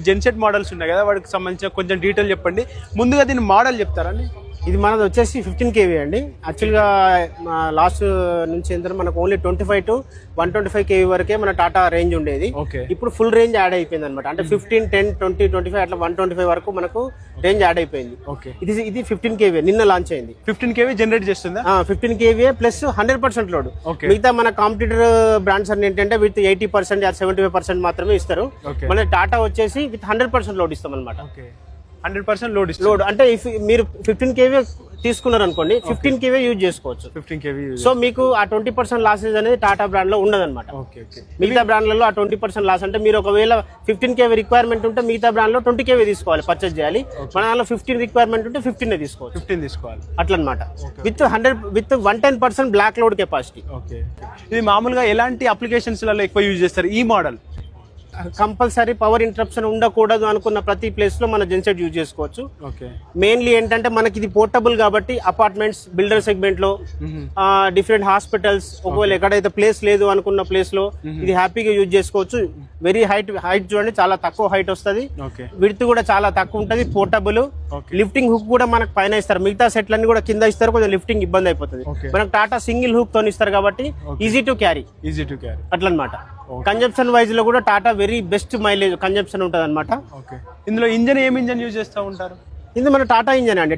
Genset models ఉన్నాయి కదా, వాటికి సంబంధించిన కొంచెం డీటెయిల్ చెప్పండి. ముందుగా దీని మోడల్ చెప్తారా అండి? ఇది మనది వచ్చేసి 15 kV అండి. యాక్చువల్గా లాస్ట్ నుంచి ఏంటంటే మనకు ఓన్లీ 25 to 125 kV వరకే మన టాటా రేంజ్ ఉండేది. ఇప్పుడు ఫుల్ రేంజ్ యాడ్ అయిపోయింది అనమాట. అంటే 15, 10, 20, 25 అట్లా 125 వరకు మనకు రేంజ్ యాడ్ అయిపోయింది. ఇది 15 kV నిన్న లాంచ్ అయింది. 15 kV జనరేట్ చేస్తుందా? 15 kV ప్లస్ 100% లోడ్. మిగతా మన కాంపిటీటర్ బ్రాండ్స్ అన్ని ఏంటంటే విత్ 80% 75% మాత్రమే ఇస్తారు. మన టాటా వచ్చేసి విత్ 100% లోడ్ ఇస్తాం అనమాట. 100% లోడ్ అంటే మీరు 15 kV తీసుకున్నారు అనుకోండి, 15 kV యూజ్ చేసుకోవచ్చు. 15 kV. సో మీకు ఆ 20% లాసెస్ అనేది టాటా బ్రాండ్ లో ఉండదన్నమాట. మిగతా బ్రాండ్లలో ఆ 20% లాస్ అంటే మీరు ఒకవేళ 15 kV రిక్వైర్మెంట్ ఉంటే మిగతా బ్రాండ్ లో 20 kV తీసుకోవాలి, పర్చేస్ చేయాలి. మన దానిలో 15 రిక్వైర్మెంట్ ఉంటే 15 తీసుకోవాలి. 15 తీసుకోవాలి అట్లా అనమాట. With 110% block load capacity. ఇది మామూలుగా ఎలాంటి అప్లికేషన్స్ లలో ఎక్కువ యూజ్ చేస్తారు ఈ మోడల్? కంపల్సరీ పవర్ ఇంటరప్షన్ ఉండకూడదు అనుకున్న ప్రతి ప్లేస్ లో మన జెన్సెట్ యూజ్ చేసుకోవచ్చు. మెయిన్లీ ఏంటంటే మనకి ఇది పోర్టబుల్ కాబట్టి అపార్ట్మెంట్స్, బిల్డర్ సెగ్మెంట్ లో, డిఫరెంట్ హాస్పిటల్స్, ఒకవేళ ఎక్కడైతే ప్లేస్ లేదు అనుకున్న ప్లేస్ లో ఇది హ్యాపీగా యూజ్ చేసుకోవచ్చు. వెరీ హైట్ చూడండి, చాలా తక్కువ హైట్ వస్తుంది. విడ్త్ కూడా చాలా తక్కువ ఉంటుంది. పోర్టబుల్. లిఫ్టింగ్ హుక్ కూడా మనకు పైన ఇస్తారు. మిగతా సెట్లన్నీ కూడా కింద ఇస్తారు. కొంచెం లిఫ్టింగ్ ఇబ్బంది అయిపోతుంది. మనకు టాటా సింగిల్ హుక్ తో ఇస్తారు కాబట్టి ఈజీ టు క్యారీ అట్లా అనమాట. కన్జంప్షన్ వైజ్ లో కూడా Tata very best mileage consumption ఉంటుంది అనమాట. ఇందులో ఇంజన్ ఏం ఇంజన్ యూజ్ చేస్తూ ఉంటారు? ఇది మన టాటా ఇంజన్ అండి.